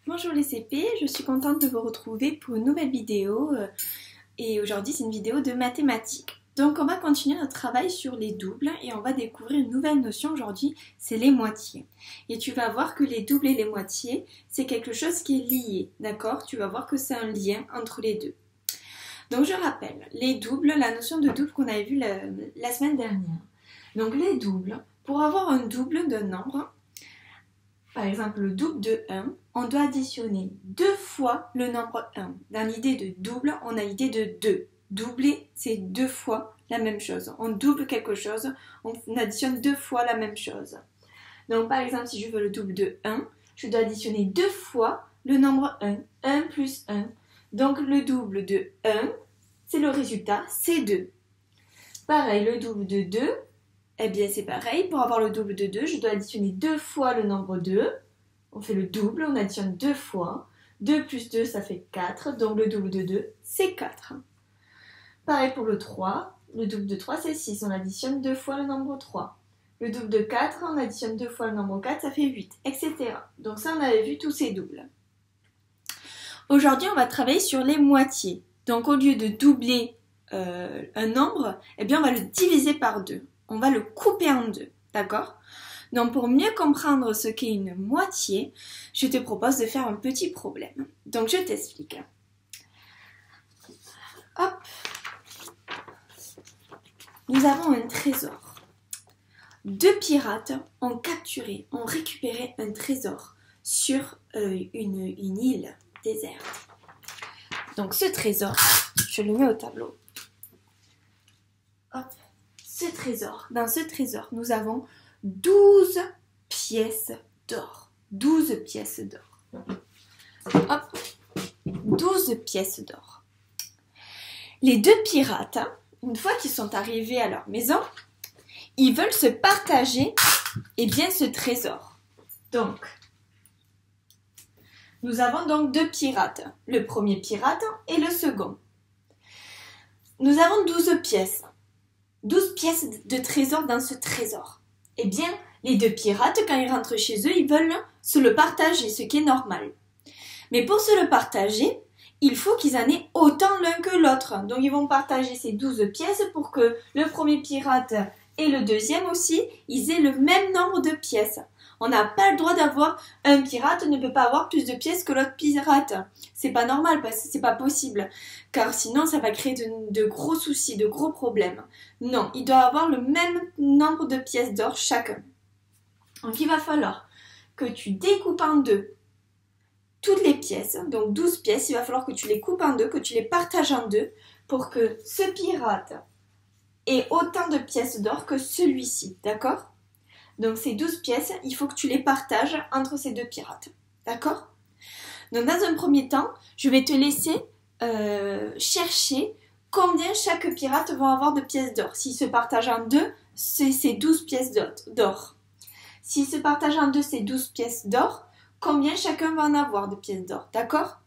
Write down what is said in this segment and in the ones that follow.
Bonjour les CP, je suis contente de vous retrouver pour une nouvelle vidéo et aujourd'hui c'est une vidéo de mathématiques. Donc on va continuer notre travail sur les doubles et on va découvrir une nouvelle notion aujourd'hui, c'est les moitiés. Et tu vas voir que les doubles et les moitiés, c'est quelque chose qui est lié, d'accord? Tu vas voir que c'est un lien entre les deux. Donc je rappelle, les doubles, la notion de double qu'on avait vue la semaine dernière. Donc les doubles, pour avoir un double d'un nombre, par exemple le double de 1, on doit additionner 2 fois le nombre 1. Dans l'idée de double, on a l'idée de 2. Doubler, c'est 2 fois la même chose. On double quelque chose, on additionne 2 fois la même chose. Donc par exemple, si je veux le double de 1, je dois additionner 2 fois le nombre 1. 1 plus 1. Donc le double de 1, c'est le résultat, c'est 2. Pareil, le double de 2, eh bien c'est pareil, pour avoir le double de 2, je dois additionner 2 fois le nombre 2. On fait le double, on additionne 2 fois. 2 plus 2, ça fait 4, donc le double de 2, c'est 4. Pareil pour le 3, le double de 3, c'est 6, on additionne 2 fois le nombre 3. Le double de 4, on additionne 2 fois le nombre 4, ça fait 8, etc. Donc ça, on avait vu tous ces doubles. Aujourd'hui, on va travailler sur les moitiés. Donc au lieu de doubler un nombre, eh bien on va le diviser par 2. On va le couper en 2, d'accord? Donc pour mieux comprendre ce qu'est une moitié, je te propose de faire un petit problème. Donc je t'explique. Hop. Nous avons un trésor. 2 pirates ont récupéré un trésor sur une île déserte. Donc ce trésor, je le mets au tableau. Hop. Dans ce trésor, nous avons 12 pièces d'or. 12 pièces d'or. Hop. 12 pièces d'or. Les 2 pirates, une fois qu'ils sont arrivés à leur maison, ils veulent se partager ce trésor. Donc, nous avons donc 2 pirates. Le premier pirate et le second. Nous avons 12 pièces. 12 pièces de trésor dans ce trésor. Eh bien, les 2 pirates, quand ils rentrent chez eux, ils veulent se le partager, ce qui est normal. Mais pour se le partager, il faut qu'ils en aient autant l'un que l'autre. Donc, ils vont partager ces 12 pièces pour que le premier pirate et le deuxième aussi, ils aient le même nombre de pièces. On n'a pas le droit d'avoir... Un pirate ne peut pas avoir plus de pièces que l'autre pirate. C'est pas normal, parce que c'est pas possible. Car sinon, ça va créer de gros soucis, de gros problèmes. Non, il doit avoir le même nombre de pièces d'or chacun. Donc, il va falloir que tu découpes en 2 toutes les pièces. Donc, 12 pièces, il va falloir que tu les coupes en 2, que tu les partages en 2 pour que ce pirate ait autant de pièces d'or que celui-ci. D'accord ? Donc ces 12 pièces, il faut que tu les partages entre ces 2 pirates. D'accord? Donc dans un premier temps, je vais te laisser chercher combien chaque pirate va avoir de pièces d'or. S'il se partage en 2, c'est 12 pièces d'or. S'il se partage en 2, c'est 12 pièces d'or. Combien chacun va en avoir de pièces d'or? D'accord?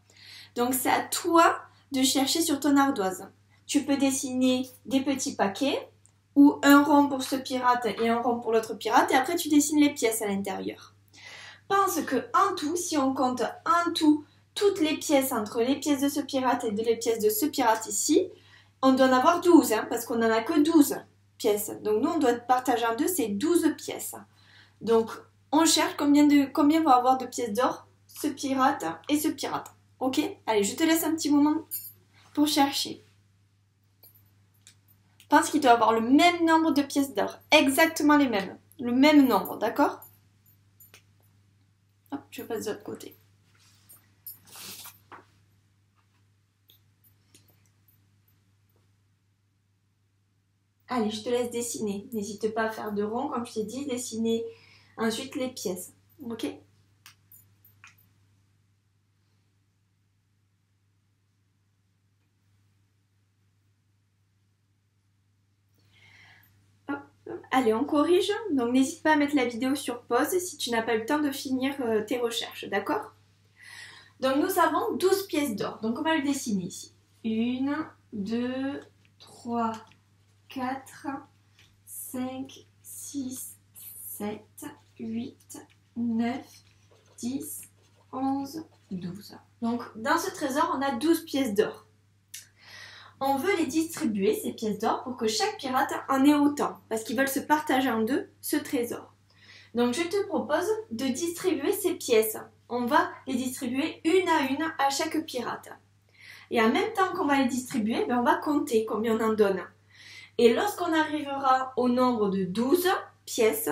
Donc c'est à toi de chercher sur ton ardoise. Tu peux dessiner des petits paquets ou un rond pour ce pirate et un rond pour l'autre pirate, et après tu dessines les pièces à l'intérieur. Pense que en tout, si on compte en tout toutes les pièces entre les pièces de ce pirate et les pièces de ce pirate ici, on doit en avoir 12, parce qu'on n'en a que 12 pièces. Donc nous, on doit partager en 2, c'est 12 pièces. Donc on cherche combien va avoir de pièces d'or ce pirate et ce pirate. Ok? Allez, je te laisse un petit moment pour chercher. Pense qu'il doit avoir le même nombre de pièces d'or. Exactement les mêmes. Le même nombre, d'accord? Hop, je passe de l'autre côté. Allez, je te laisse dessiner. N'hésite pas à faire de rond, comme je t'ai dit, dessiner ensuite les pièces. Ok? Allez, on corrige. Donc, n'hésite pas à mettre la vidéo sur pause si tu n'as pas eu le temps de finir tes recherches, d'accord? Donc, nous avons 12 pièces d'or. Donc, on va le dessiner ici. 1, 2, 3, 4, 5, 6, 7, 8, 9, 10, 11, 12. Donc, dans ce trésor, on a 12 pièces d'or. On veut les distribuer, ces pièces d'or, pour que chaque pirate en ait autant, parce qu'ils veulent se partager en deux ce trésor. Donc, je te propose de distribuer ces pièces. On va les distribuer une à chaque pirate. Et en même temps qu'on va les distribuer, on va compter combien on en donne. Et lorsqu'on arrivera au nombre de 12 pièces,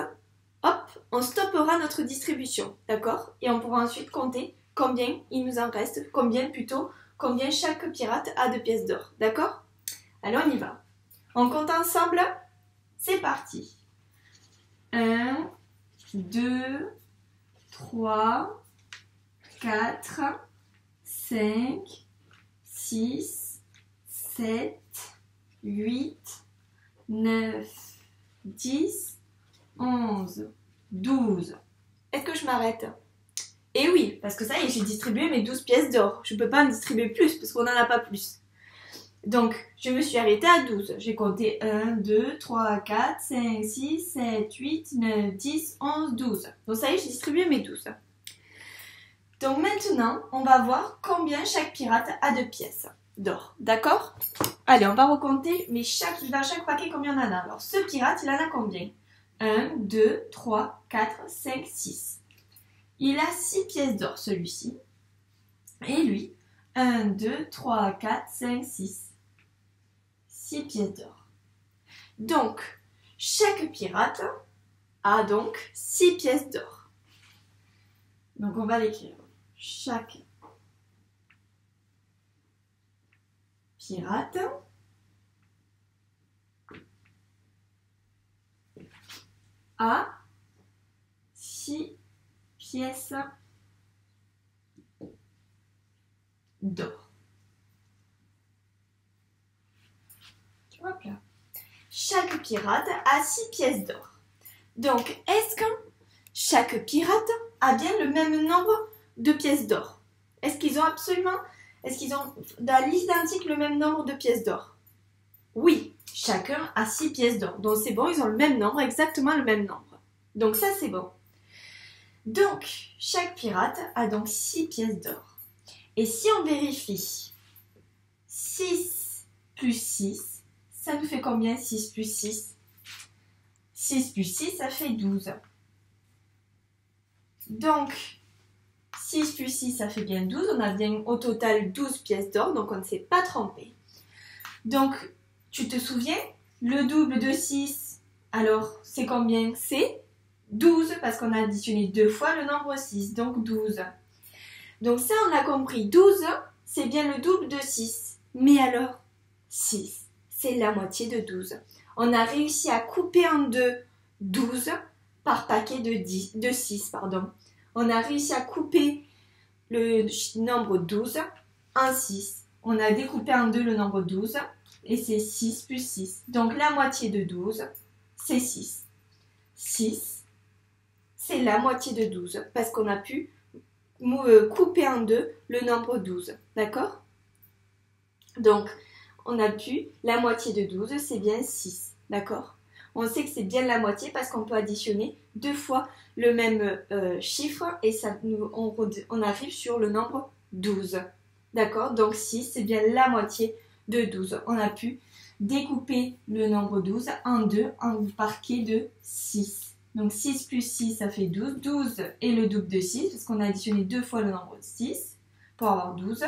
hop, on stoppera notre distribution, d'accord? Et on pourra ensuite compter combien il nous en reste, combien chaque pirate a de pièces d'or, d'accord? Alors on y va. On compte ensemble, c'est parti. 1, 2, 3, 4, 5, 6, 7, 8, 9, 10, 11, 12. Est-ce que je m'arrête? Eh oui, parce que ça y est, j'ai distribué mes 12 pièces d'or. Je ne peux pas en distribuer plus parce qu'on n'en a pas plus. Donc, je me suis arrêtée à 12. J'ai compté 1, 2, 3, 4, 5, 6, 7, 8, 9, 10, 11, 12. Donc ça y est, j'ai distribué mes 12. Donc maintenant, on va voir combien chaque pirate a de pièces d'or. D'accord? Allez, on va recompter, mais dans chaque paquet, combien on en a? Alors, ce pirate, il en a combien? 1, 2, 3, 4, 5, 6. Il a 6 pièces d'or, celui-ci. Et lui, 1, 2, 3, 4, 5, 6. 6 pièces d'or. Donc, chaque pirate a donc 6 pièces d'or. Donc, on va l'écrire. Chaque pirate a 6 pièces d'or. Hop là. Chaque pirate a 6 pièces d'or. Donc, est-ce que chaque pirate a bien le même nombre de pièces d'or? Est-ce qu'ils ont à l'identique le même nombre de pièces d'or? Oui, chacun a 6 pièces d'or. Donc c'est bon, ils ont le même nombre, exactement le même nombre. Donc ça c'est bon. Donc, chaque pirate a donc 6 pièces d'or. Et si on vérifie 6 plus 6, ça nous fait combien 6 plus 6? 6 plus 6, ça fait 12. Donc, 6 plus 6, ça fait bien 12. On a bien au total 12 pièces d'or, donc on ne s'est pas trompé. Donc, tu te souviens, le double de 6, alors c'est combien? C'est 12, parce qu'on a additionné 2 fois le nombre 6, donc 12. Donc ça, on a compris. 12, c'est bien le double de 6. Mais alors, 6, c'est la moitié de 12. On a réussi à couper en deux 12 par paquet de 6. Pardon. On a réussi à couper le nombre 12 en 6. On a découpé en deux le nombre 12 et c'est 6 plus 6. Donc la moitié de 12, c'est 6. 6, c'est la moitié de 12 parce qu'on a pu couper en deux le nombre 12. D'accord? Donc, on a pu, la moitié de 12, c'est bien 6. D'accord? On sait que c'est bien la moitié parce qu'on peut additionner 2 fois le même chiffre et ça, on arrive sur le nombre 12. D'accord? Donc 6, c'est bien la moitié de 12. On a pu découper le nombre 12 en deux en paquets de 6. Donc 6 plus 6, ça fait 12. 12 est le double de 6 parce qu'on a additionné 2 fois le nombre 6 pour avoir 12.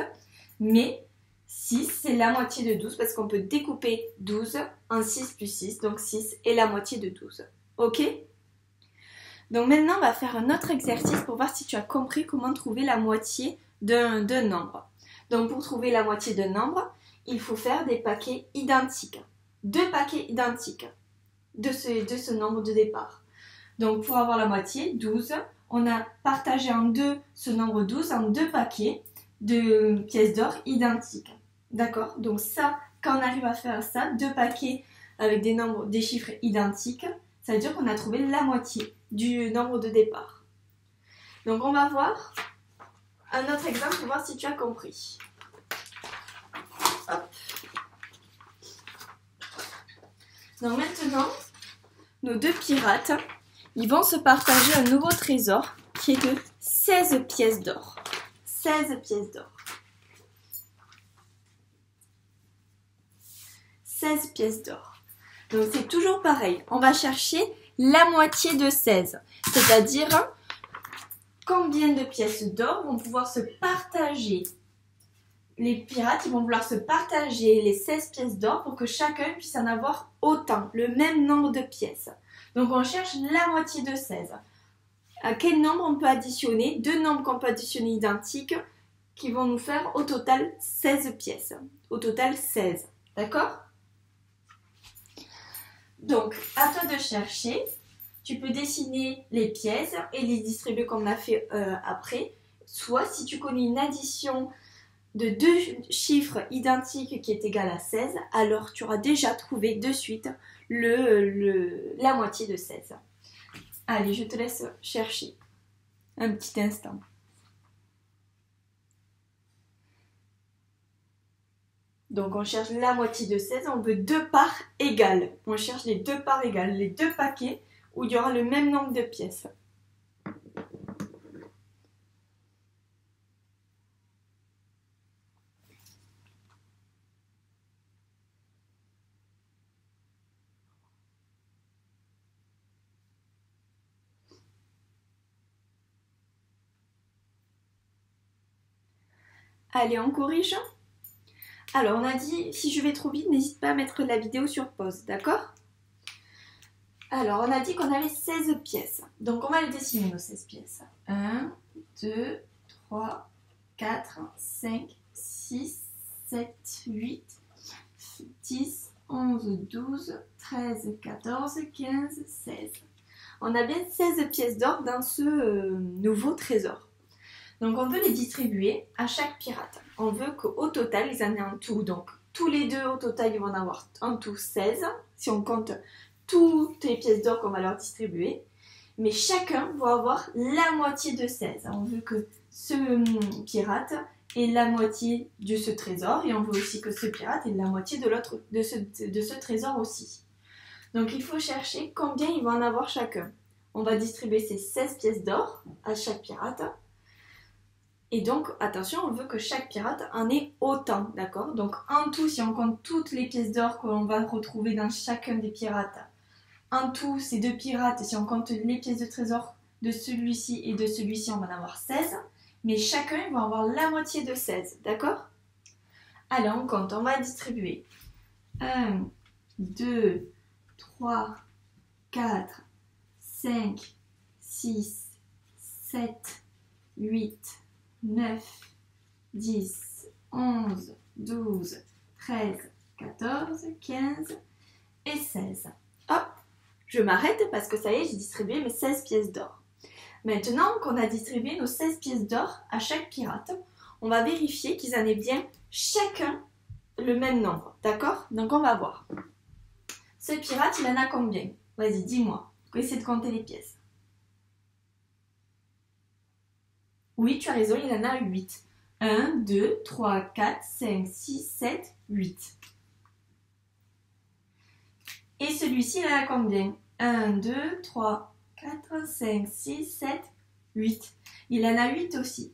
Mais 6, c'est la moitié de 12 parce qu'on peut découper 12 en 6 plus 6. Donc 6 est la moitié de 12. Ok? Donc maintenant, on va faire un autre exercice pour voir si tu as compris comment trouver la moitié d'un nombre. Donc pour trouver la moitié d'un nombre, il faut faire des paquets identiques. 2 paquets identiques de ce nombre de départ. Donc pour avoir la moitié, 12, on a partagé en deux ce nombre 12 en 2 paquets de pièces d'or identiques. D'accord? Donc ça, quand on arrive à faire ça, 2 paquets avec des chiffres identiques, ça veut dire qu'on a trouvé la moitié du nombre de départ. Donc on va voir un autre exemple pour voir si tu as compris. Hop. Donc maintenant, nos 2 pirates, ils vont se partager un nouveau trésor qui est de 16 pièces d'or. 16 pièces d'or. 16 pièces d'or. Donc c'est toujours pareil. On va chercher la moitié de 16. C'est-à-dire combien de pièces d'or vont pouvoir se partager. Les pirates, ils vont vouloir se partager les 16 pièces d'or pour que chacun puisse en avoir autant, le même nombre de pièces. Donc on cherche la moitié de 16. À quel nombre on peut additionner? Deux nombres qu'on peut additionner identiques qui vont nous faire au total 16 pièces. Au total 16. D'accord? Donc, à toi de chercher. Tu peux dessiner les pièces et les distribuer comme on a fait après. Soit si tu connais une addition de deux chiffres identiques qui est égal à 16, alors tu auras déjà trouvé de suite la moitié de 16. Allez, je te laisse chercher un petit instant. Donc on cherche la moitié de 16, on veut deux parts égales. On cherche les deux parts égales, les deux paquets où il y aura le même nombre de pièces. Allez, on corrige. Alors, on a dit, si je vais trop vite, n'hésite pas à mettre la vidéo sur pause, d'accord? Alors, on a dit qu'on avait 16 pièces. Donc, on va les dessiner, nos 16 pièces. 1, 2, 3, 4, 5, 6, 7, 8, 10, 11, 12, 13, 14, 15, 16. On a bien 16 pièces d'or dans ce nouveau trésor. Donc, on veut les distribuer à chaque pirate. On veut qu'au total, ils en aient un tout. Donc, tous les deux, au total, ils vont en avoir en tout 16. Si on compte toutes les pièces d'or qu'on va leur distribuer. Mais chacun va avoir la moitié de 16. On veut que ce pirate ait la moitié de ce trésor. Et on veut aussi que ce pirate ait la moitié de ce trésor aussi. Donc, il faut chercher combien ils vont en avoir chacun. On va distribuer ces 16 pièces d'or à chaque pirate. Et donc, attention, on veut que chaque pirate en ait autant, d'accord? Donc, en tout, si on compte toutes les pièces d'or qu'on va retrouver dans chacun des pirates, en tout, ces deux pirates, si on compte les pièces de trésor de celui-ci et de celui-ci, on va en avoir 16. Mais chacun va avoir la moitié de 16, d'accord? Allez, on compte, on va distribuer 1, 2, 3, 4, 5, 6, 7, 8, 9, 10, 11, 12, 13, 14, 15 et 16. Hop, je m'arrête parce que ça y est, j'ai distribué mes 16 pièces d'or. Maintenant qu'on a distribué nos 16 pièces d'or à chaque pirate, on va vérifier qu'ils en aient bien chacun le même nombre, d'accord? Donc on va voir. Ce pirate, il en a combien? Vas-y, dis-moi. On va essayer de compter les pièces. Oui, tu as raison, il en a 8. 1, 2, 3, 4, 5, 6, 7, 8. Et celui-ci, il en a combien? 1, 2, 3, 4, 5, 6, 7, 8. Il en a 8 aussi.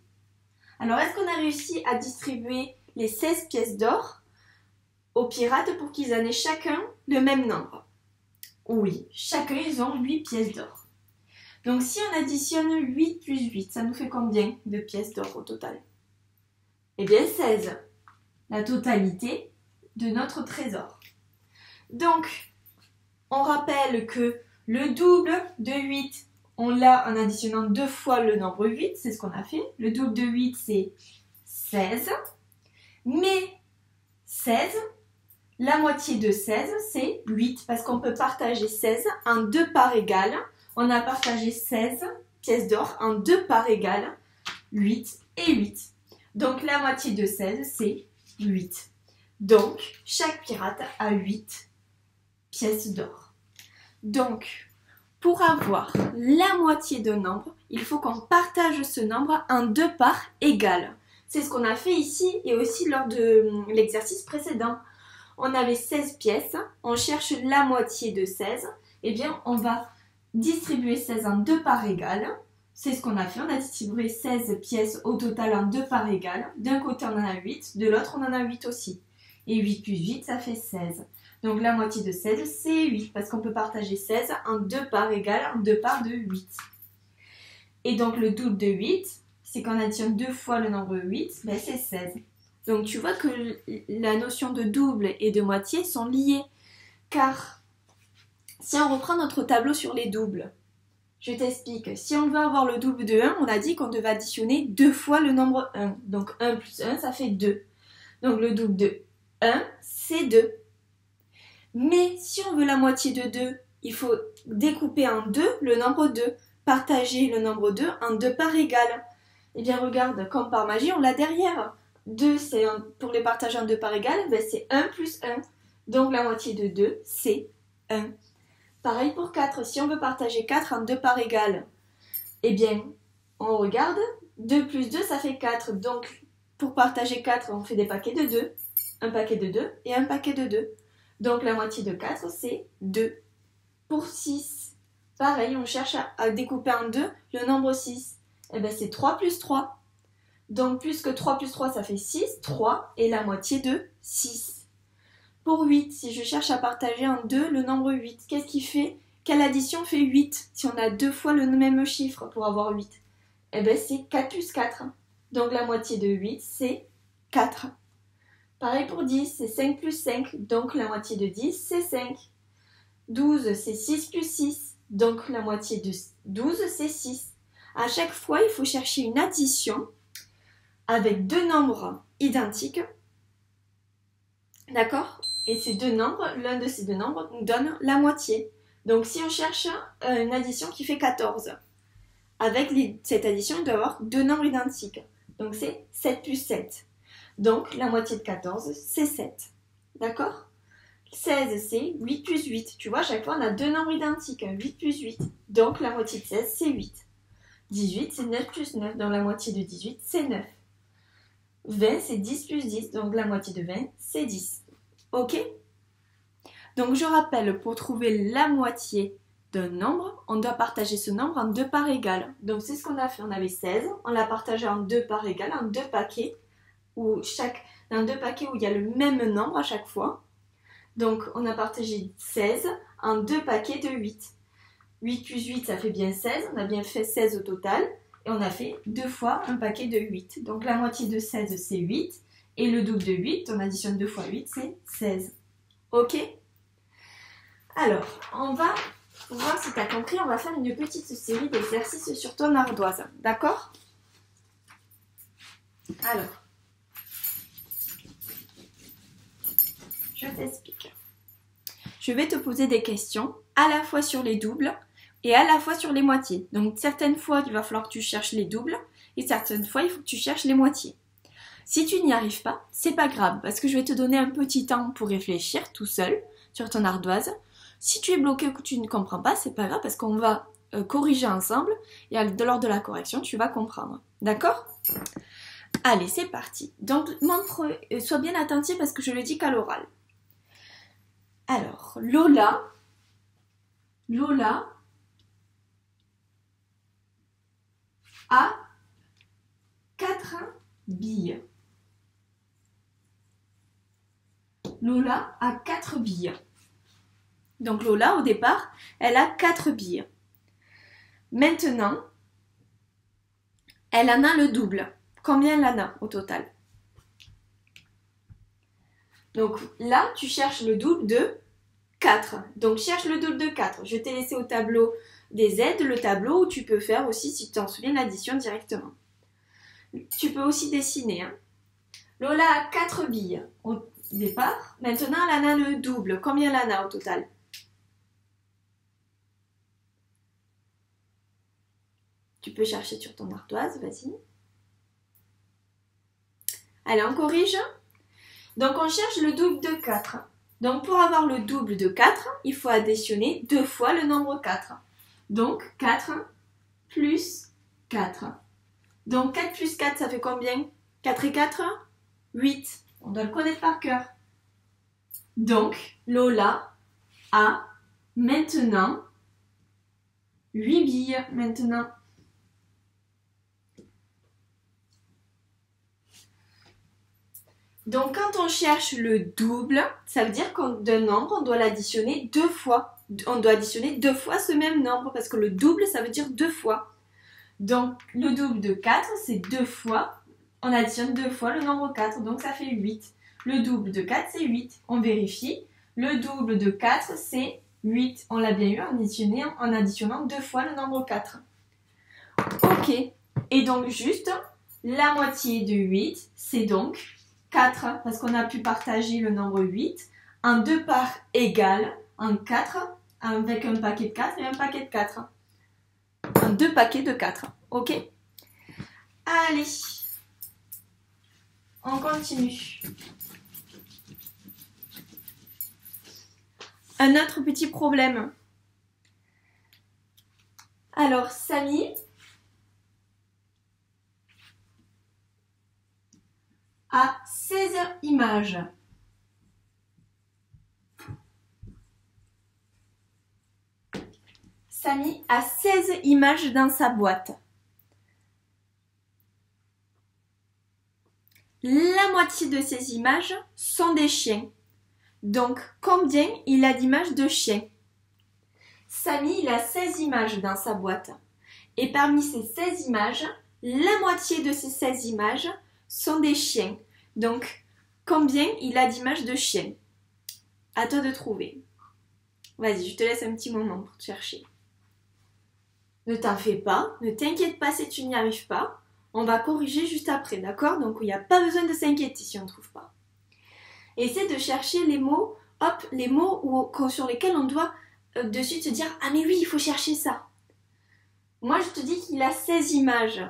Alors, est-ce qu'on a réussi à distribuer les 16 pièces d'or aux pirates pour qu'ils en aient chacun le même nombre? Oui, chacun, ils ont 8 pièces d'or. Donc, si on additionne 8 plus 8, ça nous fait combien de pièces d'or au total? Eh bien, 16. La totalité de notre trésor. Donc, on rappelle que le double de 8, on l'a en additionnant 2 fois le nombre 8. C'est ce qu'on a fait. Le double de 8, c'est 16. Mais 16, la moitié de 16, c'est 8. Parce qu'on peut partager 16 en 2 parts égales. On a partagé 16 pièces d'or en 2 parts égales, 8 et 8. Donc la moitié de 16, c'est 8. Donc chaque pirate a 8 pièces d'or. Donc pour avoir la moitié d'un nombre, il faut qu'on partage ce nombre en 2 parts égales. C'est ce qu'on a fait ici et aussi lors de l'exercice précédent. On avait 16 pièces, on cherche la moitié de 16, eh bien on va distribuer 16 en 2 parts égales. c'est ce qu'on a fait. On a distribué 16 pièces au total en deux parts égales. D'un côté, on en a 8, de l'autre, on en a 8 aussi. Et 8 plus 8, ça fait 16. Donc la moitié de 16, c'est 8, parce qu'on peut partager 16 en deux parts égales, en deux parts de 8. Et donc le double de 8, c'est qu'on additionne deux fois le nombre 8, ben c'est 16. Donc tu vois que la notion de double et de moitié sont liées. Car si on reprend notre tableau sur les doubles, je t'explique. Si on veut avoir le double de 1, on a dit qu'on devait additionner deux fois le nombre 1. Donc 1 plus 1, ça fait 2. Donc le double de 1, c'est 2. Mais si on veut la moitié de 2, il faut découper en 2 le nombre 2. Partager le nombre 2 en deux parts égales. Eh bien regarde, comme par magie, on l'a derrière. 2, c'est pour les partager en deux parts égales, ben c'est 1 plus 1. Donc la moitié de 2, c'est 1. Pareil pour 4. Si on veut partager 4 en deux parts égales, eh bien, on regarde. 2 plus 2, ça fait 4. Donc, pour partager 4, on fait des paquets de 2. Un paquet de 2 et un paquet de 2. Donc la moitié de 4, c'est 2. Pour 6, pareil, on cherche à découper en 2 le nombre 6. Eh bien, c'est 3 plus 3. Donc, plus que 3 plus 3, ça fait 6. 3 et la moitié de 6. Pour 8, si je cherche à partager en 2 le nombre 8, qu'est-ce qui fait? Quelle addition fait 8 si on a deux fois le même chiffre pour avoir 8? Eh bien, c'est 4 plus 4. Donc, la moitié de 8, c'est 4. Pareil pour 10, c'est 5 plus 5. Donc, la moitié de 10, c'est 5. 12, c'est 6 plus 6. Donc, la moitié de 12, c'est 6. À chaque fois, il faut chercher une addition avec deux nombres identiques. D'accord? Et ces deux nombres, l'un de ces deux nombres nous donne la moitié. Donc si on cherche une addition qui fait 14, avec cette addition, il doit y avoir deux nombres identiques. Donc c'est 7 plus 7. Donc la moitié de 14, c'est 7. D'accord? 16, c'est 8 plus 8. Tu vois, à chaque fois, on a deux nombres identiques. 8 plus 8. Donc la moitié de 16, c'est 8. 18, c'est 9 plus 9. Donc la moitié de 18, c'est 9. 20, c'est 10 plus 10, donc la moitié de 20, c'est 10. Ok? Donc je rappelle, pour trouver la moitié d'un nombre, on doit partager ce nombre en deux parts égales. Donc c'est ce qu'on a fait, on avait 16, on l'a partagé en deux parts égales, en deux paquets, dans deux paquets où il y a le même nombre à chaque fois. Donc on a partagé 16 en deux paquets de 8. 8 plus 8, ça fait bien 16, on a bien fait 16 au total. Et on a fait deux fois un paquet de 8. Donc la moitié de 16, c'est 8. Et le double de 8, on additionne 2 fois 8, c'est 16. Ok? Alors, on va voir si tu as compris. On va faire une petite série d'exercices sur ton ardoise. D'accord? Alors, je t'explique. Je vais te poser des questions à la fois sur les doubles et à la fois sur les moitiés. Donc certaines fois, il va falloir que tu cherches les doubles et certaines fois, il faut que tu cherches les moitiés. Si tu n'y arrives pas, c'est pas grave parce que je vais te donner un petit temps pour réfléchir tout seul sur ton ardoise. Si tu es bloqué ou que tu ne comprends pas, c'est pas grave parce qu'on va corriger ensemble et lors de la correction, tu vas comprendre. D'accord? Allez, c'est parti. Donc, sois bien attentif parce que je le dis qu'à l'oral. Alors, Lola a 4 billes. Lola a 4 billes. Donc Lola, au départ, elle a 4 billes. Maintenant, elle en a le double. Combien elle en a au total? Donc là, tu cherches le double de 4. Donc cherche le double de 4. Je t'ai laissé au tableau des aides, le tableau où tu peux faire aussi, si tu t'en souviens, l'addition directement. Tu peux aussi dessiner. Hein. Lola a 4 billes au départ. Maintenant, elle en a le double. Combien elle en a au total? Tu peux chercher sur ton ardoise, vas-y. Allez, on corrige. Donc, on cherche le double de 4. Donc, pour avoir le double de 4, il faut additionner 2 fois le nombre 4. Donc, 4 plus 4. Donc, 4 plus 4, ça fait combien? 4 et 4, 8. On doit le connaître par cœur. Donc, Lola a maintenant 8 billes maintenant. Donc quand on cherche le double, ça veut dire d'un nombre, on doit l'additionner 2 fois. On doit additionner 2 fois ce même nombre parce que le double, ça veut dire 2 fois. Donc le double de 4, c'est 2 fois. On additionne 2 fois le nombre 4, donc ça fait 8. Le double de 4, c'est 8. On vérifie. Le double de 4, c'est 8. On l'a bien eu en additionnant 2 fois le nombre 4. Ok. Et donc juste, la moitié de 8, c'est donc 4. Parce qu'on a pu partager le nombre 8 en 2 parts égales, en 4, avec un paquet de 4 et un paquet de 4. En 2 paquets de 4. Ok. Allez. On continue. Un autre petit problème. Alors, Samy a 16 images. Samy a 16 images dans sa boîte. La moitié de ces images sont des chiens. Donc, combien il a d'images de chiens? Samy, il a 16 images dans sa boîte. Et parmi ces 16 images, la moitié de ces 16 images sont des chiens. Donc, combien il a d'images de chiens? À toi de trouver. Vas-y, je te laisse un petit moment pour te chercher. Ne t'en fais pas, ne t'inquiète pas si tu n'y arrives pas. On va corriger juste après, d'accord? Donc, il n'y a pas besoin de s'inquiéter si on ne trouve pas. Essaie de chercher les mots, les mots sur lesquels on doit de suite se dire « Ah mais oui, il faut chercher ça ». Moi, je te dis qu'il a 16 images.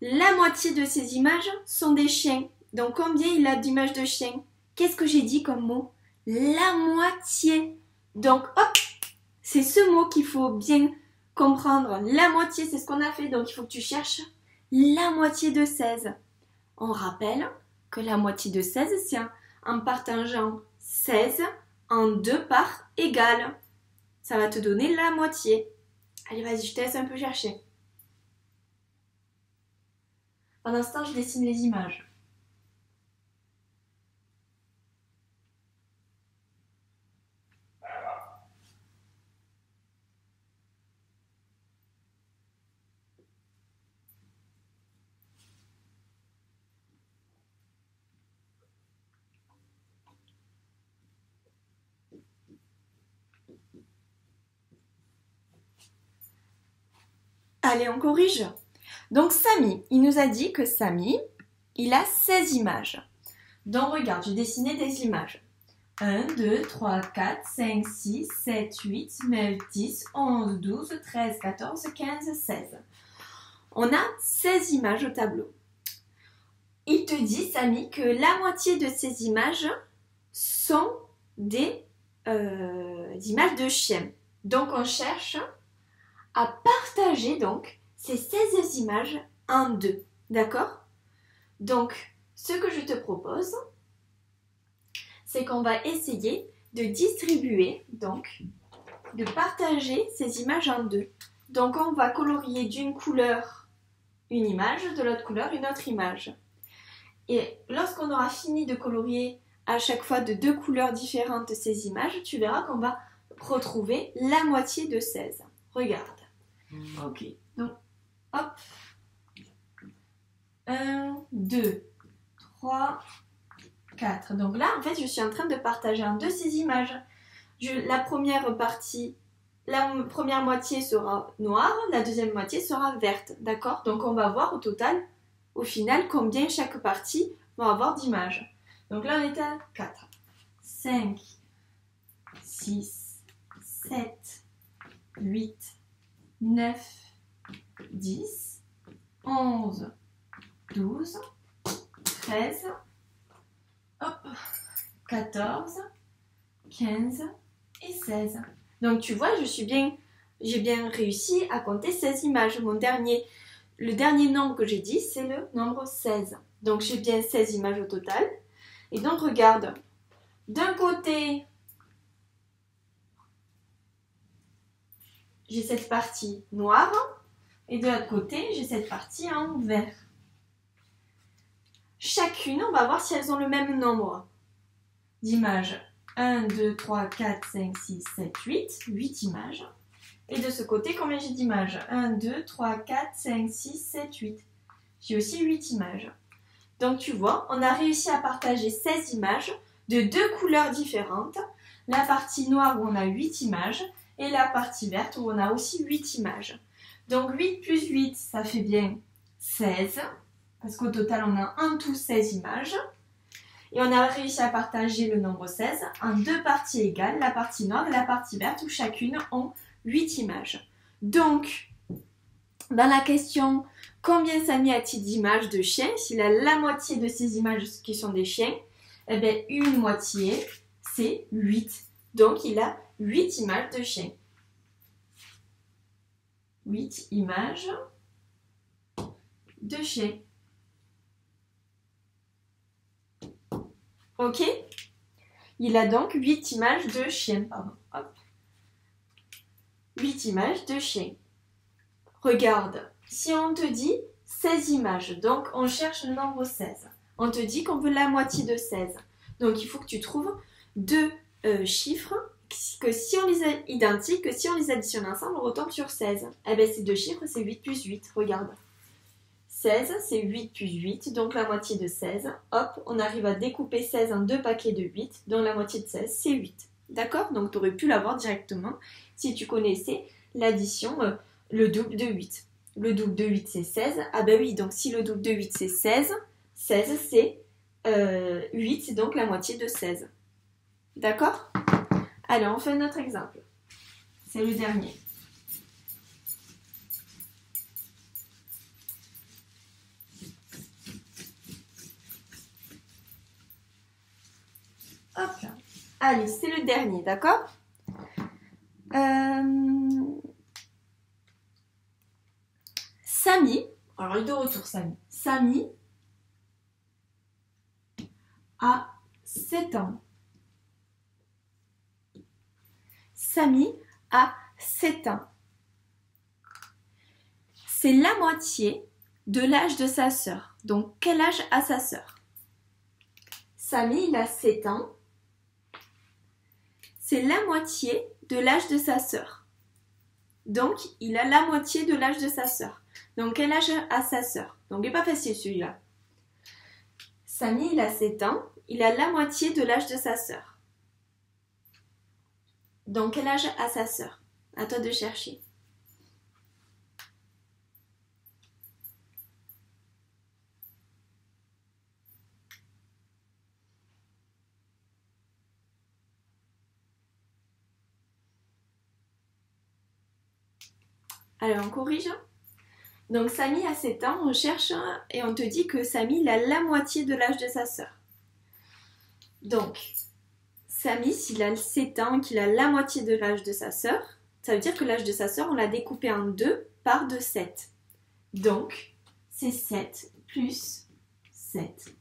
La moitié de ces images sont des chiens. Donc, combien il a d'images de chiens? Qu'est-ce que j'ai dit comme mot? La moitié. Donc, hop, c'est ce mot qu'il faut bien comprendre. La moitié, c'est ce qu'on a fait. Donc, il faut que tu cherches la moitié de 16. On rappelle que la moitié de 16, c'est en partageant 16 en 2 parts égales. Ça va te donner la moitié. Allez, vas-y, je te laisse un peu chercher. Pendant ce temps, je dessine les images. Allez, on corrige. Donc, Samy, il nous a dit que Samy, il a 16 images. Donc, regarde, j'ai dessiné des images. 1, 2, 3, 4, 5, 6, 7, 8, 9, 10, 11, 12, 13, 14, 15, 16. On a 16 images au tableau. Il te dit, Samy, que la moitié de ces images sont des images de chiens. Donc, on cherche à partager donc ces 16 images en 2. D'accord? Donc, ce que je te propose, c'est qu'on va essayer de distribuer, donc, de partager ces images en 2. Donc, on va colorier d'une couleur une image, de l'autre couleur une autre image. Et lorsqu'on aura fini de colorier à chaque fois de 2 couleurs différentes ces images, tu verras qu'on va retrouver la moitié de 16. Regarde. Ok, donc, hop. 1, 2, 3, 4. Donc là, en fait, je suis en train de partager en 2 ces images. La première partie, la première moitié sera noire, la deuxième moitié sera verte. D'accord? Donc on va voir au total, au final, combien chaque partie va avoir d'images. Donc là, on est à 4, 5, 6, 7, 8, 9, 10, 11, 12, 13, hop, 14, 15 et 16. Donc tu vois, j'ai bien réussi à compter 16 images. Le dernier nombre que j'ai dit, c'est le nombre 16. Donc j'ai bien 16 images au total. Et donc regarde, d'un côté, j'ai cette partie noire et de l'autre côté, j'ai cette partie en vert. Chaque chacune, on va voir si elles ont le même nombre d'images. 1, 2, 3, 4, 5, 6, 7, 8. 8 images. Et de ce côté, combien j'ai d'images? 1, 2, 3, 4, 5, 6, 7, 8. J'ai aussi 8 images. Donc tu vois, on a réussi à partager 16 images de deux couleurs différentes. La partie noire où on a 8 images et la partie verte où on a aussi 8 images. Donc 8 plus 8, ça fait bien 16. Parce qu'au total, on a en tout 16 images. Et on a réussi à partager le nombre 16 en deux parties égales, la partie noire et la partie verte, où chacune ont 8 images. Donc, dans la question « Combien Samy a-t-il d'images de chiens ?» S'il a la moitié de ces images qui sont des chiens, eh bien, une moitié, c'est 8. Donc, il a 8 images de chiens. 8 images de chiens. Ok? Il a donc 8 images de chiens. Pardon. Hop. 8 images de chiens. Regarde, si on te dit 16 images, donc on cherche le nombre 16. On te dit qu'on veut la moitié de 16. Donc il faut que tu trouves deux chiffres que si on les a identiques, que si on les additionne ensemble, on retombe sur 16. Eh bien ces deux chiffres, c'est 8 plus 8. Regarde. 16, c'est 8 plus 8, donc la moitié de 16. Hop, on arrive à découper 16 en deux paquets de 8, donc la moitié de 16, c'est 8. D'accord? Donc tu aurais pu l'avoir directement si tu connaissais l'addition, le double de 8. Le double de 8, c'est 16. Ah ben oui, donc si le double de 8, c'est 16, 16, c'est 8, c'est donc la moitié de 16. D'accord? Allez, on fait un autre exemple. C'est le dernier. Hop là. Allez, c'est le dernier, d'accord? Samy, alors il est de retour Samy. Samy a 7 ans. Samy a 7 ans. C'est la moitié de l'âge de sa sœur. Donc, quel âge a sa sœur? Samy, il a 7 ans. C'est la moitié de l'âge de sa sœur. Donc, il a la moitié de l'âge de sa sœur. Donc, quel âge a sa sœur? Donc, il n'est pas facile celui-là. Samy, il a 7 ans. Il a la moitié de l'âge de sa sœur. Donc, quel âge a sa sœur? À toi de chercher. Alors, on corrige. Donc, Samy a 7 ans, on cherche et on te dit que Samy il a la moitié de l'âge de sa sœur. Donc, Samy, s'il a 7 ans et qu'il a la moitié de l'âge de sa sœur, ça veut dire que l'âge de sa sœur, on l'a découpé en 2 par de 7. Donc, c'est 7 plus 7.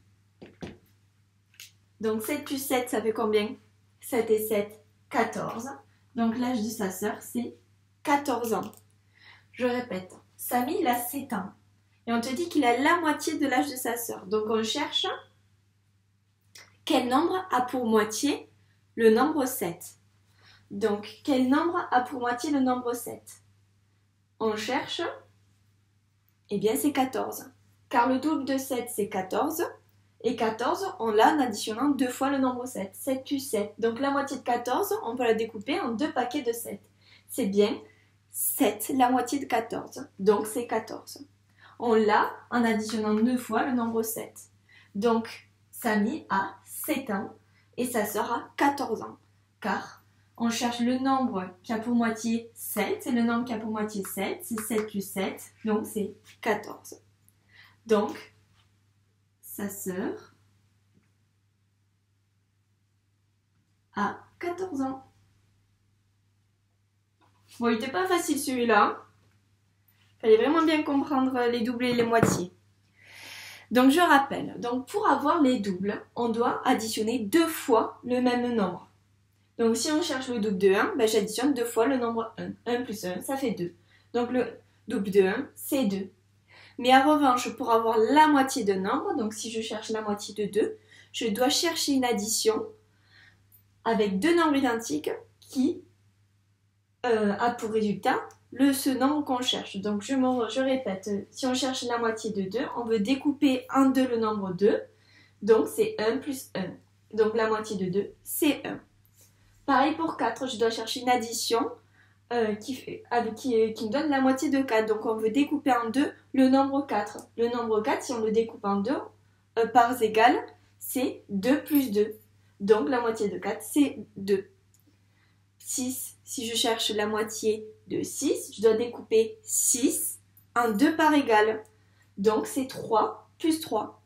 Donc, 7 plus 7, ça fait combien? 7 et 7, 14. Donc, l'âge de sa sœur, c'est 14 ans. Je répète, Samy, il a 7 ans. Et on te dit qu'il a la moitié de l'âge de sa sœur. Donc, on cherche quel nombre a pour moitié le nombre 7. Donc, quel nombre a pour moitié le nombre 7? On cherche, eh bien, c'est 14. Car le double de 7, c'est 14. Et 14, on l'a en additionnant 2 fois le nombre 7. 7 plus 7. Donc, la moitié de 14, on peut la découper en 2 paquets de 7. C'est bien 7, la moitié de 14. Donc, c'est 14. On l'a en additionnant 2 fois le nombre 7. Donc, Samy a 7 ans et sa sœur a 14 ans. Car on cherche le nombre qui a pour moitié 7. Et le nombre qui a pour moitié 7, c'est 7 plus 7. Donc, c'est 14. Donc, sa sœur a 14 ans. Bon, il n'était pas facile celui-là. Il fallait vraiment bien comprendre les doubles et les moitiés. Donc, je rappelle. Donc, pour avoir les doubles, on doit additionner 2 fois le même nombre. Donc, si on cherche le double de 1, ben, j'additionne 2 fois le nombre 1. 1 plus 1, ça fait 2. Donc, le double de 1, c'est 2. Mais en revanche, pour avoir la moitié d'un nombre, donc si je cherche la moitié de 2, je dois chercher une addition avec deux nombres identiques qui a pour résultat ce nombre qu'on cherche. Donc je répète, si on cherche la moitié de 2, on veut découper en 2 le nombre 2, donc c'est 1 plus 1. Donc la moitié de 2, c'est 1. Pareil pour 4, je dois chercher une addition qui me donne la moitié de 4. Donc on veut découper en 2 le nombre 4. Le nombre 4, si on le découpe en 2, parts égales, c'est 2 plus 2. Donc la moitié de 4, c'est 2. 6, si je cherche la moitié de 6, je dois découper 6 en 2 parts égales. Donc c'est 3 plus 3.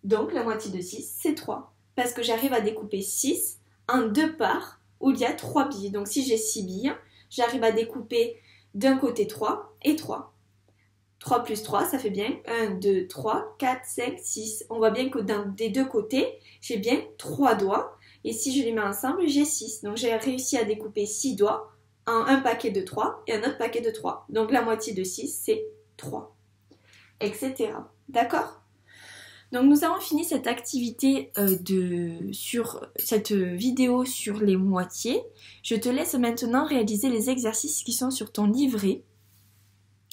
Donc la moitié de 6, c'est 3. Parce que j'arrive à découper 6 en 2 parts où il y a 3 billes. Donc si j'ai 6 billes, j'arrive à découper d'un côté 3 et 3. 3 plus 3, ça fait bien 1, 2, 3, 4, 5, 6. On voit bien que des deux côtés, j'ai bien 3 doigts. Et si je les mets ensemble, j'ai 6. Donc j'ai réussi à découper 6 doigts en un paquet de 3 et un autre paquet de 3. Donc la moitié de 6, c'est 3. Etc. D'accord ? Donc nous avons fini cette activité sur cette vidéo sur les moitiés. Je te laisse maintenant réaliser les exercices qui sont sur ton livret.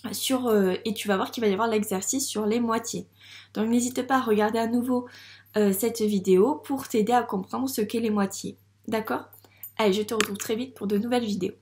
Et tu vas voir qu'il va y avoir l'exercice sur les moitiés. Donc n'hésite pas à regarder à nouveau cette vidéo pour t'aider à comprendre ce qu'est les moitiés. D'accord ? Allez, je te retrouve très vite pour de nouvelles vidéos.